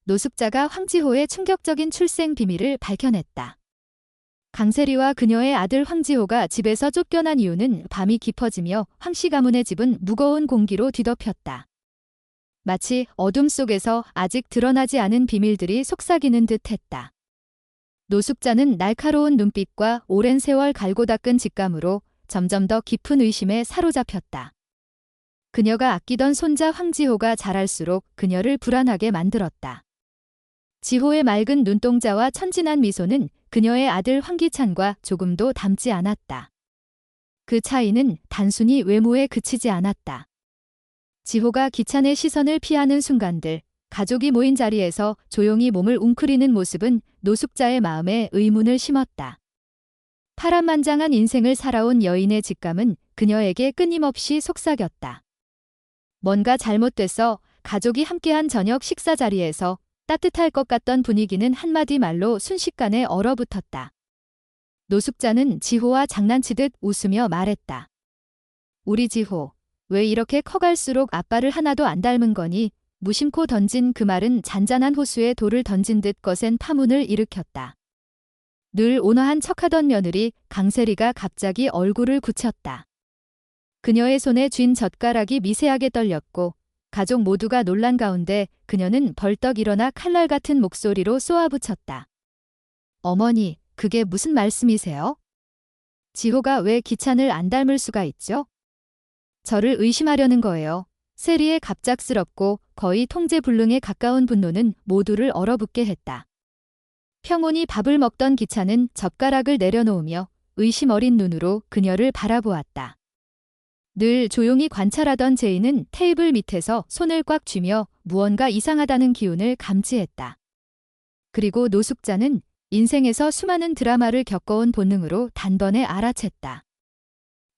노숙자가 황지호의 충격적인 출생 비밀을 밝혀냈다. 강세리와 그녀의 아들 황지호가 집에서 쫓겨난 이유는 밤이 깊어지며 황씨 가문의 집은 무거운 공기로 뒤덮였다. 마치 어둠 속에서 아직 드러나지 않은 비밀들이 속삭이는 듯했다. 노숙자는 날카로운 눈빛과 오랜 세월 갈고 닦은 직감으로 점점 더 깊은 의심에 사로잡혔다. 그녀가 아끼던 손자 황지호가 자랄수록 그녀를 불안하게 만들었다. 지호의 맑은 눈동자와 천진한 미소는 그녀의 아들 황기찬과 조금도 닮지 않았다. 그 차이는 단순히 외모에 그치지 않았다. 지호가 기찬의 시선을 피하는 순간들, 가족이 모인 자리에서 조용히 몸을 웅크리는 모습은 노숙자의 마음에 의문을 심었다. 파란만장한 인생을 살아온 여인의 직감은 그녀에게 끊임없이 속삭였다. 뭔가 잘못됐어. 가족이 함께한 저녁 식사 자리에서 따뜻할 것 같던 분위기는 한마디 말로 순식간에 얼어붙었다. 노숙자는 지호와 장난치듯 웃으며 말했다. 우리 지호, 왜 이렇게 커갈수록 아빠를 하나도 안 닮은 거니? 무심코 던진 그 말은 잔잔한 호수에 돌을 던진 듯 거센 파문을 일으켰다. 늘 온화한 척하던 며느리 강세리가 갑자기 얼굴을 굳혔다. 그녀의 손에 쥔 젓가락이 미세하게 떨렸고 가족 모두가 놀란 가운데 그녀는 벌떡 일어나 칼날 같은 목소리로 쏘아붙였다. 어머니, 그게 무슨 말씀이세요? 지호가 왜 기찬을 안 닮을 수가 있죠? 저를 의심하려는 거예요. 세리의 갑작스럽고 거의 통제불능에 가까운 분노는 모두를 얼어붙게 했다. 평온히 밥을 먹던 기찬은 젓가락을 내려놓으며 의심 어린 눈으로 그녀를 바라보았다. 늘 조용히 관찰하던 제이는 테이블 밑에서 손을 꽉 쥐며 무언가 이상하다는 기운을 감지했다. 그리고 노숙자는 인생에서 수많은 드라마를 겪어온 본능으로 단번에 알아챘다.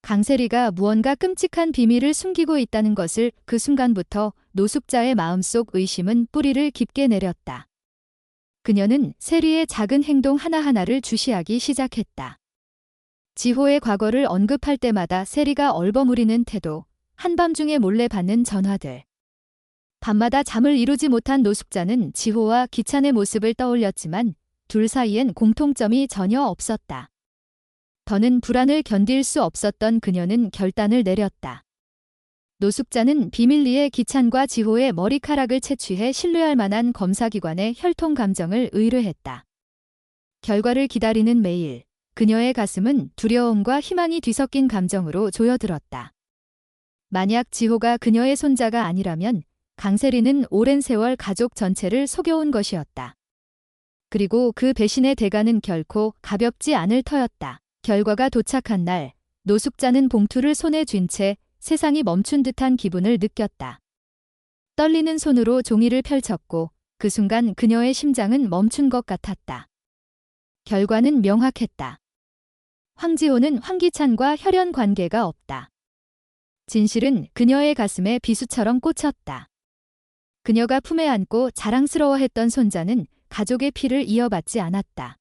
강세리가 무언가 끔찍한 비밀을 숨기고 있다는 것을 그 순간부터 노숙자의 마음속 의심은 뿌리를 깊게 내렸다. 그녀는 세리의 작은 행동 하나하나를 주시하기 시작했다. 지호의 과거를 언급할 때마다 세리가 얼버무리는 태도, 한밤중에 몰래 받는 전화들. 밤마다 잠을 이루지 못한 노숙자는 지호와 기찬의 모습을 떠올렸지만 둘 사이엔 공통점이 전혀 없었다. 더는 불안을 견딜 수 없었던 그녀는 결단을 내렸다. 노숙자는 비밀리에 기찬과 지호의 머리카락을 채취해 신뢰할 만한 검사기관에 혈통 감정을 의뢰했다. 결과를 기다리는 매일, 그녀의 가슴은 두려움과 희망이 뒤섞인 감정으로 조여들었다. 만약 지호가 그녀의 손자가 아니라면 강세리는 오랜 세월 가족 전체를 속여온 것이었다. 그리고 그 배신의 대가는 결코 가볍지 않을 터였다. 결과가 도착한 날, 노숙자는 봉투를 손에 쥔 채 세상이 멈춘 듯한 기분을 느꼈다. 떨리는 손으로 종이를 펼쳤고 그 순간 그녀의 심장은 멈춘 것 같았다. 결과는 명확했다. 황지호는 황기찬과 혈연 관계가 없다. 진실은 그녀의 가슴에 비수처럼 꽂혔다. 그녀가 품에 안고 자랑스러워했던 손자는 가족의 피를 이어받지 않았다.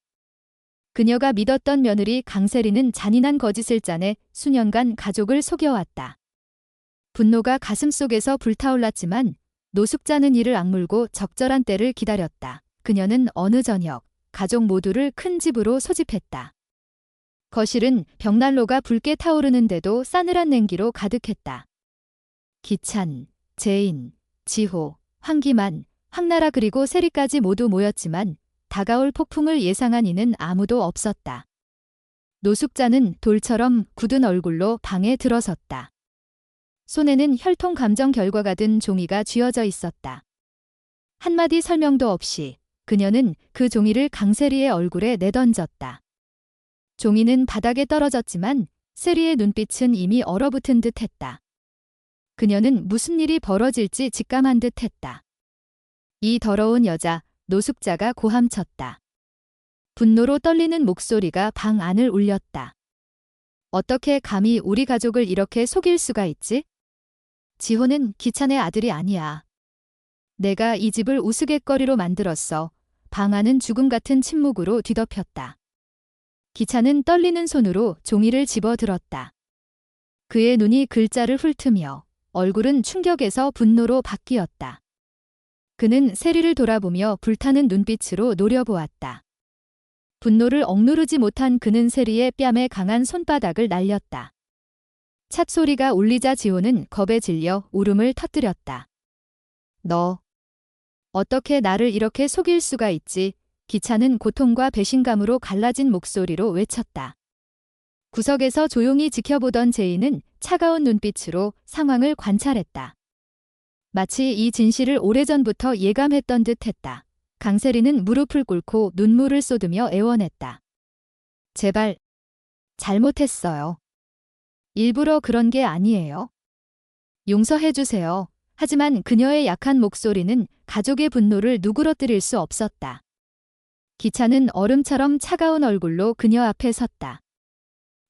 그녀가 믿었던 며느리 강세리는 잔인한 거짓을 짜내 수년간 가족을 속여왔다. 분노가 가슴속에서 불타올랐지만 노숙자는 이를 악물고 적절한 때를 기다렸다. 그녀는 어느 저녁 가족 모두를 큰 집으로 소집했다. 거실은 벽난로가 붉게 타오르는데도 싸늘한 냉기로 가득했다. 기찬, 재인, 지호, 황기만, 황나라 그리고 세리까지 모두 모였지만 다가올 폭풍을 예상한 이는 아무도 없었다. 노숙자는 돌처럼 굳은 얼굴로 방에 들어섰다. 손에는 혈통 감정 결과가 든 종이가 쥐어져 있었다. 한마디 설명도 없이 그녀는 그 종이를 강세리의 얼굴에 내던졌다. 종이는 바닥에 떨어졌지만 세리의 눈빛은 이미 얼어붙은 듯했다. 그녀는 무슨 일이 벌어질지 직감한 듯했다. 이 더러운 여자, 노숙자가 고함쳤다. 분노로 떨리는 목소리가 방 안을 울렸다. 어떻게 감히 우리 가족을 이렇게 속일 수가 있지? 지호는 기찬의 아들이 아니야. 내가 이 집을 우스갯거리로 만들었어. 방 안은 죽음 같은 침묵으로 뒤덮였다. 기찬은 떨리는 손으로 종이를 집어들었다. 그의 눈이 글자를 훑으며 얼굴은 충격에서 분노로 바뀌었다. 그는 세리를 돌아보며 불타는 눈빛으로 노려보았다. 분노를 억누르지 못한 그는 세리의 뺨에 강한 손바닥을 날렸다. 찻소리가 울리자 지호는 겁에 질려 울음을 터뜨렸다. 너 어떻게 나를 이렇게 속일 수가 있지? 기찬은 고통과 배신감으로 갈라진 목소리로 외쳤다. 구석에서 조용히 지켜보던 제이는 차가운 눈빛으로 상황을 관찰했다. 마치 이 진실을 오래전부터 예감했던 듯 했다. 강세리는 무릎을 꿇고 눈물을 쏟으며 애원했다. 제발, 잘못했어요. 일부러 그런 게 아니에요. 용서해주세요. 하지만 그녀의 약한 목소리는 가족의 분노를 누그러뜨릴 수 없었다. 기찬은 얼음처럼 차가운 얼굴로 그녀 앞에 섰다.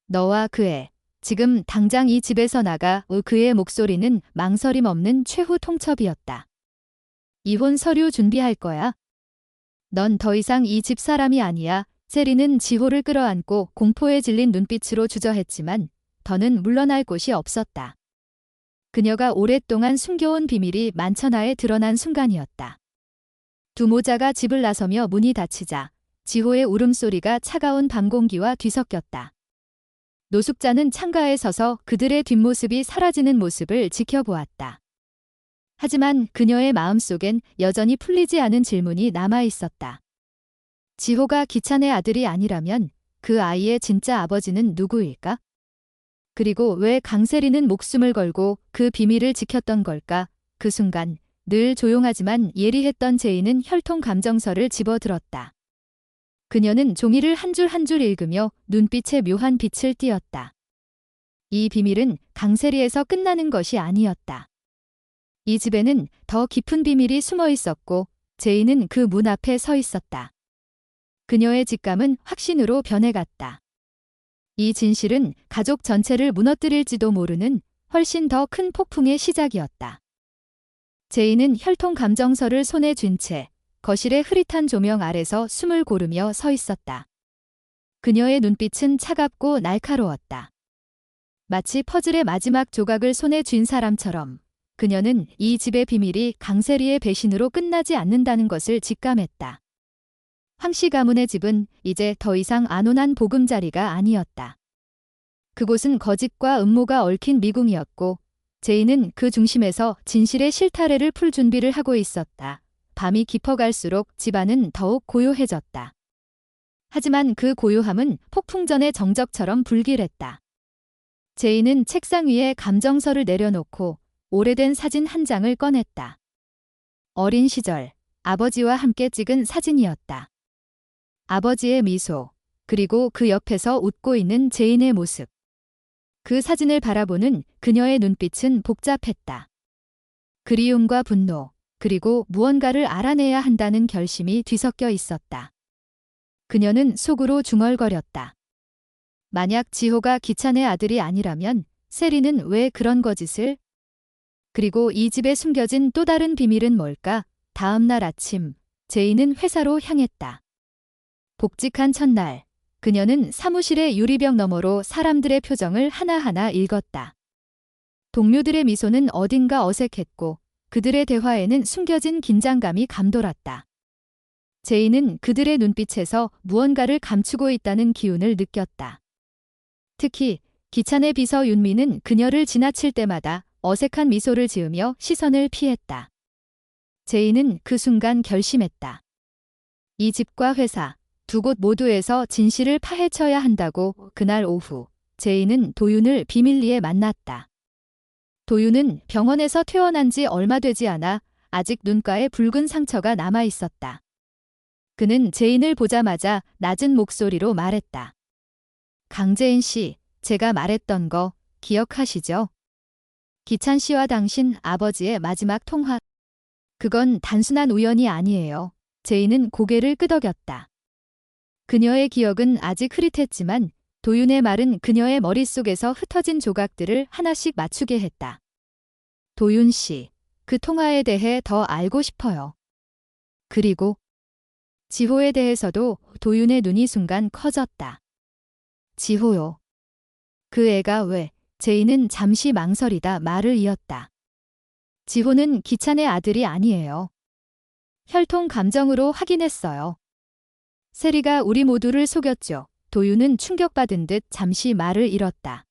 너와 그 애, 지금 당장 이 집에서 나가. 그의 목소리는 망설임 없는 최후 통첩이었다. 이혼 서류 준비할 거야. 넌 더 이상 이 집 사람이 아니야. 세리는 지호를 끌어안고 공포에 질린 눈빛으로 주저했지만 더는 물러날 곳이 없었다. 그녀가 오랫동안 숨겨온 비밀이 만천하에 드러난 순간이었다. 두 모자가 집을 나서며 문이 닫히자 지호의 울음소리가 차가운 밤 공기와 뒤섞였다. 노숙자는 창가에 서서 그들의 뒷모습이 사라지는 모습을 지켜보았다. 하지만 그녀의 마음속엔 여전히 풀리지 않은 질문이 남아 있었다. 지호가 기찬의 아들이 아니라면 그 아이의 진짜 아버지는 누구일까? 그리고 왜 강세리는 목숨을 걸고 그 비밀을 지켰던 걸까? 그 순간 늘 조용하지만 예리했던 제이는 혈통 감정서를 집어들었다. 그녀는 종이를 한 줄 한 줄 읽으며 눈빛에 묘한 빛을 띠었다. 이 비밀은 강세리에서 끝나는 것이 아니었다. 이 집에는 더 깊은 비밀이 숨어 있었고 제이는 그 문 앞에 서 있었다. 그녀의 직감은 확신으로 변해갔다. 이 진실은 가족 전체를 무너뜨릴지도 모르는 훨씬 더 큰 폭풍의 시작이었다. 제이는 혈통 감정서를 손에 쥔 채 거실의 흐릿한 조명 아래서 숨을 고르며 서 있었다. 그녀의 눈빛은 차갑고 날카로웠다. 마치 퍼즐의 마지막 조각을 손에 쥔 사람처럼 그녀는 이 집의 비밀이 강세리의 배신으로 끝나지 않는다는 것을 직감했다. 황씨 가문의 집은 이제 더 이상 안온한 보금자리가 아니었다. 그곳은 거짓과 음모가 얽힌 미궁이었고 제이는 그 중심에서 진실의 실타래를 풀 준비를 하고 있었다. 밤이 깊어갈수록 집안은 더욱 고요해졌다. 하지만 그 고요함은 폭풍전의 정적처럼 불길했다. 제이는 책상 위에 감정서를 내려놓고 오래된 사진 한 장을 꺼냈다. 어린 시절 아버지와 함께 찍은 사진이었다. 아버지의 미소, 그리고 그 옆에서 웃고 있는 제인의 모습. 그 사진을 바라보는 그녀의 눈빛은 복잡했다. 그리움과 분노, 그리고 무언가를 알아내야 한다는 결심이 뒤섞여 있었다. 그녀는 속으로 중얼거렸다. 만약 지호가 기찬의 아들이 아니라면 세리는 왜 그런 거짓을? 그리고 이 집에 숨겨진 또 다른 비밀은 뭘까? 다음 날 아침, 제이는 회사로 향했다. 복직한 첫날, 그녀는 사무실의 유리벽 너머로 사람들의 표정을 하나하나 읽었다. 동료들의 미소는 어딘가 어색했고 그들의 대화에는 숨겨진 긴장감이 감돌았다. 제이는 그들의 눈빛에서 무언가를 감추고 있다는 기운을 느꼈다. 특히 기찬의 비서 윤미는 그녀를 지나칠 때마다 어색한 미소를 지으며 시선을 피했다. 제이는 그 순간 결심했다. 이 집과 회사, 두 곳 모두에서 진실을 파헤쳐야 한다고. 그날 오후, 제이는 도윤을 비밀리에 만났다. 도윤은 병원에서 퇴원한 지 얼마 되지 않아 아직 눈가에 붉은 상처가 남아 있었다. 그는 제인을 보자마자 낮은 목소리로 말했다. 강재인 씨, 제가 말했던 거 기억하시죠? 기찬 씨와 당신 아버지의 마지막 통화. 그건 단순한 우연이 아니에요. 제인은 고개를 끄덕였다. 그녀의 기억은 아직 흐릿했지만 도윤의 말은 그녀의 머릿속에서 흩어진 조각들을 하나씩 맞추게 했다. 도윤 씨, 그 통화에 대해 더 알고 싶어요. 그리고 지호에 대해서도. 도윤의 눈이 순간 커졌다. 지호요. 그 애가 왜? 제이는 잠시 망설이다 말을 이었다. 지호는 기찬의 아들이 아니에요. 혈통 감정으로 확인했어요. 세리가 우리 모두를 속였죠. 도윤은 충격받은 듯 잠시 말을 잃었다.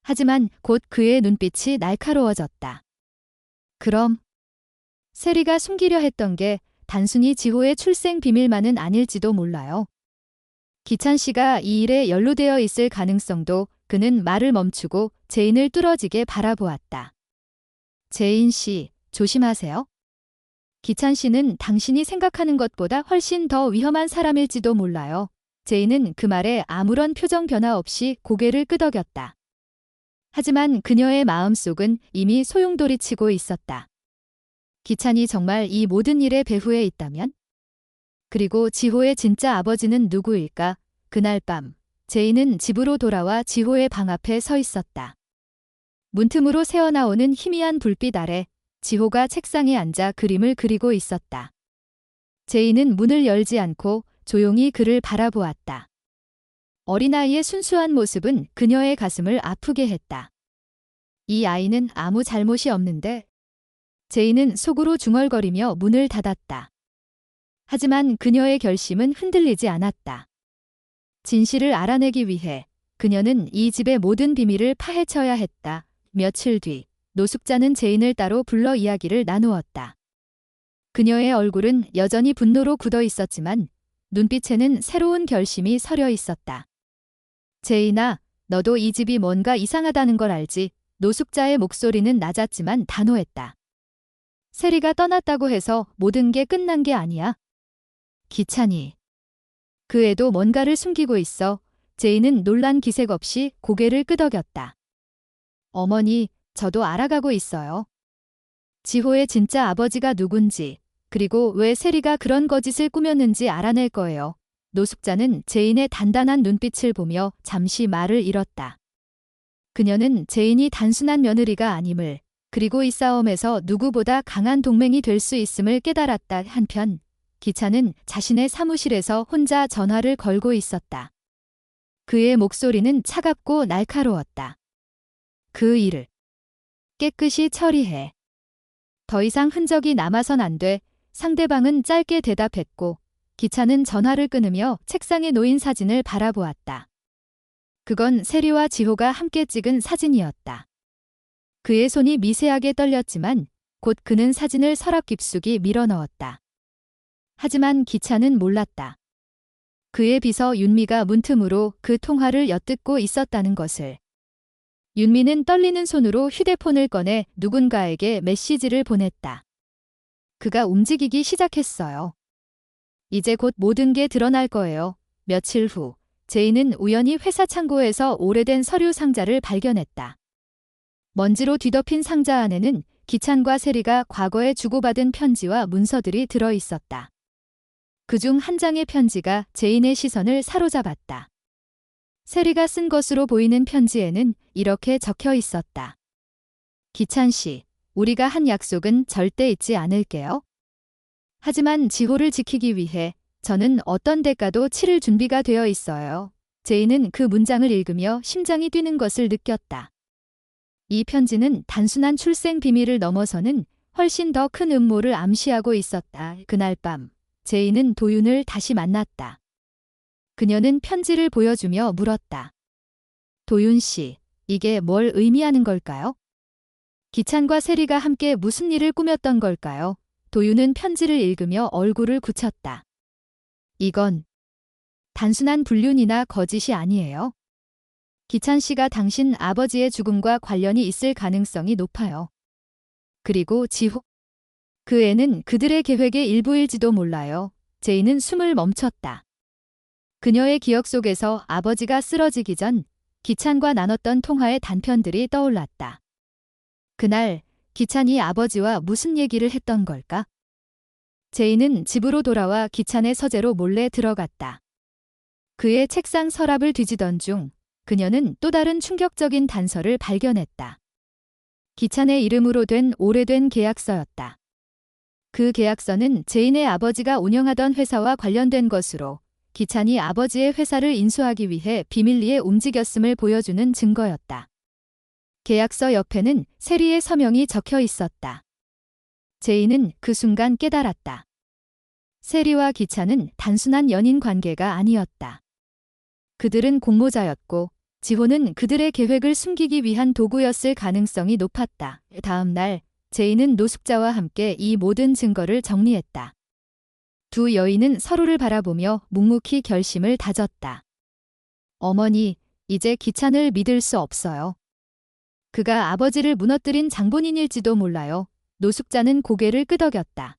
하지만 곧 그의 눈빛이 날카로워졌다. 그럼 세리가 숨기려 했던 게 단순히 지호의 출생 비밀만은 아닐지도 몰라요. 기찬 씨가 이 일에 연루되어 있을 가능성도. 그는 말을 멈추고 제인을 뚫어지게 바라보았다. 제인 씨, 조심하세요. 기찬 씨는 당신이 생각하는 것보다 훨씬 더 위험한 사람일지도 몰라요. 제인은 그 말에 아무런 표정 변화 없이 고개를 끄덕였다. 하지만 그녀의 마음속은 이미 소용돌이치고 있었다. 기찬이 정말 이 모든 일의 배후에 있다면? 그리고 지호의 진짜 아버지는 누구일까? 그날 밤 제인은 집으로 돌아와 지호의 방 앞에 서 있었다. 문틈으로 새어나오는 희미한 불빛 아래 지호가 책상에 앉아 그림을 그리고 있었다. 제인은 문을 열지 않고 조용히 그를 바라보았다. 어린아이의 순수한 모습은 그녀의 가슴을 아프게 했다. 이 아이는 아무 잘못이 없는데. 제인은 속으로 중얼거리며 문을 닫았다. 하지만 그녀의 결심은 흔들리지 않았다. 진실을 알아내기 위해 그녀는 이 집의 모든 비밀을 파헤쳐야 했다. 며칠 뒤 노숙자는 제인을 따로 불러 이야기를 나누었다. 그녀의 얼굴은 여전히 분노로 굳어 있었지만 눈빛에는 새로운 결심이 서려 있었다. 제인아, 너도 이 집이 뭔가 이상하다는 걸 알지? 노숙자의 목소리는 낮았지만 단호했다. 세리가 떠났다고 해서 모든 게 끝난 게 아니야. 기찬이. 그 애도 뭔가를 숨기고 있어. 제인은 놀란 기색 없이 고개를 끄덕였다. 어머니, 저도 알아가고 있어요. 지호의 진짜 아버지가 누군지, 그리고 왜 세리가 그런 거짓을 꾸몄는지 알아낼 거예요. 노숙자는 제인의 단단한 눈빛을 보며 잠시 말을 잃었다. 그녀는 제인이 단순한 며느리가 아님을, 그리고 이 싸움에서 누구보다 강한 동맹이 될 수 있음을 깨달았다. 한편 기찬은 자신의 사무실에서 혼자 전화를 걸고 있었다. 그의 목소리는 차갑고 날카로웠다. 그 일을 깨끗이 처리해. 더 이상 흔적이 남아선 안 돼. 상대방은 짧게 대답했고 기찬은 전화를 끊으며 책상에 놓인 사진을 바라보았다. 그건 세리와 지호가 함께 찍은 사진이었다. 그의 손이 미세하게 떨렸지만 곧 그는 사진을 서랍 깊숙이 밀어넣었다. 하지만 기찬은 몰랐다. 그의 비서 윤미가 문틈으로 그 통화를 엿듣고 있었다는 것을. 윤미는 떨리는 손으로 휴대폰을 꺼내 누군가에게 메시지를 보냈다. 그가 움직이기 시작했어요. 이제 곧 모든 게 드러날 거예요. 며칠 후 제인은 우연히 회사 창고에서 오래된 서류 상자를 발견했다. 먼지로 뒤덮인 상자 안에는 기찬과 세리가 과거에 주고받은 편지와 문서들이 들어 있었다. 그중 한 장의 편지가 제인의 시선을 사로잡았다. 세리가 쓴 것으로 보이는 편지에는 이렇게 적혀 있었다. 기찬 씨, 우리가 한 약속은 절대 잊지 않을게요. 하지만 지호를 지키기 위해 저는 어떤 대가도 치를 준비가 되어 있어요. 제인은 그 문장을 읽으며 심장이 뛰는 것을 느꼈다. 이 편지는 단순한 출생 비밀을 넘어서는 훨씬 더 큰 음모를 암시하고 있었다. 그날 밤 제인은 도윤을 다시 만났다. 그녀는 편지를 보여주며 물었다. 도윤 씨, 이게 뭘 의미하는 걸까요? 기찬과 세리가 함께 무슨 일을 꾸몄던 걸까요? 도윤은 편지를 읽으며 얼굴을 굳혔다. 이건 단순한 불륜이나 거짓이 아니에요. 기찬 씨가 당신 아버지의 죽음과 관련이 있을 가능성이 높아요. 그리고 지호. 그 애는 그들의 계획의 일부일지도 몰라요. 제인은 숨을 멈췄다. 그녀의 기억 속에서 아버지가 쓰러지기 전 기찬과 나눴던 통화의 단편들이 떠올랐다. 그날 기찬이 아버지와 무슨 얘기를 했던 걸까? 제인은 집으로 돌아와 기찬의 서재로 몰래 들어갔다. 그의 책상 서랍을 뒤지던 중 그녀는 또 다른 충격적인 단서를 발견했다. 기찬의 이름으로 된 오래된 계약서였다. 그 계약서는 제인의 아버지가 운영하던 회사와 관련된 것으로 기찬이 아버지의 회사를 인수하기 위해 비밀리에 움직였음을 보여주는 증거였다. 계약서 옆에는 세리의 서명이 적혀 있었다. 제인은 그 순간 깨달았다. 세리와 기찬은 단순한 연인 관계가 아니었다. 그들은 공모자였고 지호는 그들의 계획을 숨기기 위한 도구였을 가능성이 높았다. 다음 날 제이는 노숙자와 함께 이 모든 증거를 정리했다. 두 여인은 서로를 바라보며 묵묵히 결심을 다졌다. 어머니, 이제 기찬을 믿을 수 없어요. 그가 아버지를 무너뜨린 장본인일지도 몰라요. 노숙자는 고개를 끄덕였다.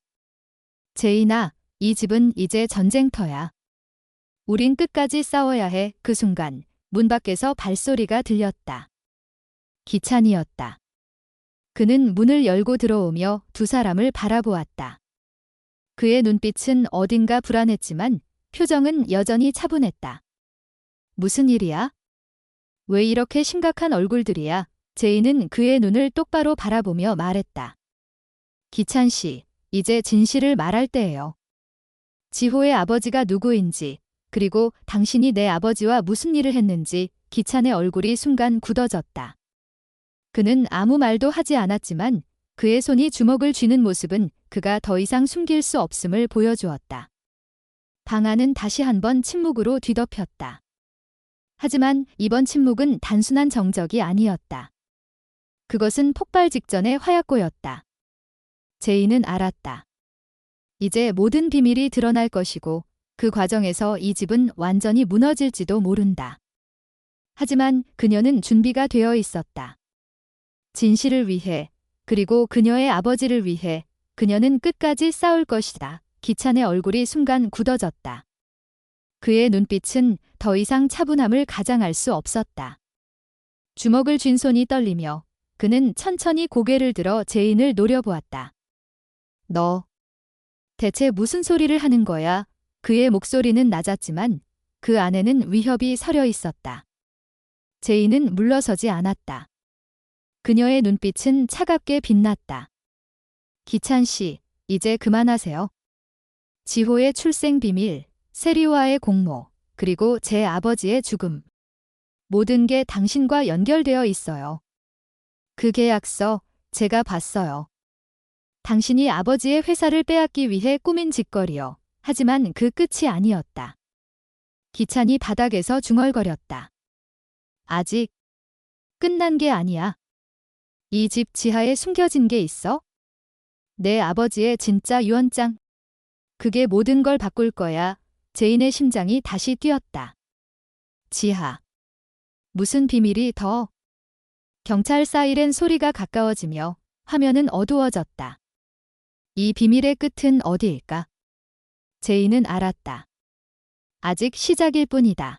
제이나, 이 집은 이제 전쟁터야. 우린 끝까지 싸워야 해. 그 순간 문 밖에서 발소리가 들렸다. 기찬이었다. 그는 문을 열고 들어오며 두 사람을 바라보았다. 그의 눈빛은 어딘가 불안했지만 표정은 여전히 차분했다. 무슨 일이야? 왜 이렇게 심각한 얼굴들이야? 제이는 그의 눈을 똑바로 바라보며 말했다. 기찬 씨, 이제 진실을 말할 때예요. 지호의 아버지가 누구인지, 그리고 당신이 내 아버지와 무슨 일을 했는지. 기찬의 얼굴이 순간 굳어졌다. 그는 아무 말도 하지 않았지만 그의 손이 주먹을 쥐는 모습은 그가 더 이상 숨길 수 없음을 보여주었다. 방 안은 다시 한번 침묵으로 뒤덮였다. 하지만 이번 침묵은 단순한 정적이 아니었다. 그것은 폭발 직전의 화약고였다. 제이는 알았다. 이제 모든 비밀이 드러날 것이고 그 과정에서 이 집은 완전히 무너질지도 모른다. 하지만 그녀는 준비가 되어 있었다. 진실을 위해, 그리고 그녀의 아버지를 위해 그녀는 끝까지 싸울 것이다. 기찬의 얼굴이 순간 굳어졌다. 그의 눈빛은 더 이상 차분함을 가장할 수 없었다. 주먹을 쥔 손이 떨리며 그는 천천히 고개를 들어 제인을 노려보았다. 너 대체 무슨 소리를 하는 거야? 그의 목소리는 낮았지만 그 안에는 위협이 서려 있었다. 제인은 물러서지 않았다. 그녀의 눈빛은 차갑게 빛났다. 기찬 씨, 이제 그만하세요. 지호의 출생 비밀, 세리와의 공모, 그리고 제 아버지의 죽음. 모든 게 당신과 연결되어 있어요. 그 계약서, 제가 봤어요. 당신이 아버지의 회사를 빼앗기 위해 꾸민 짓거리요. 하지만 그 끝이 아니었다. 기찬이 바닥에서 중얼거렸다. 아직 끝난 게 아니야. 이 집 지하에 숨겨진 게 있어? 내 아버지의 진짜 유언장. 그게 모든 걸 바꿀 거야. 제인의 심장이 다시 뛰었다. 지하. 무슨 비밀이 더? 경찰 사이렌 소리가 가까워지며 화면은 어두워졌다. 이 비밀의 끝은 어디일까? 제인은 알았다. 아직 시작일 뿐이다.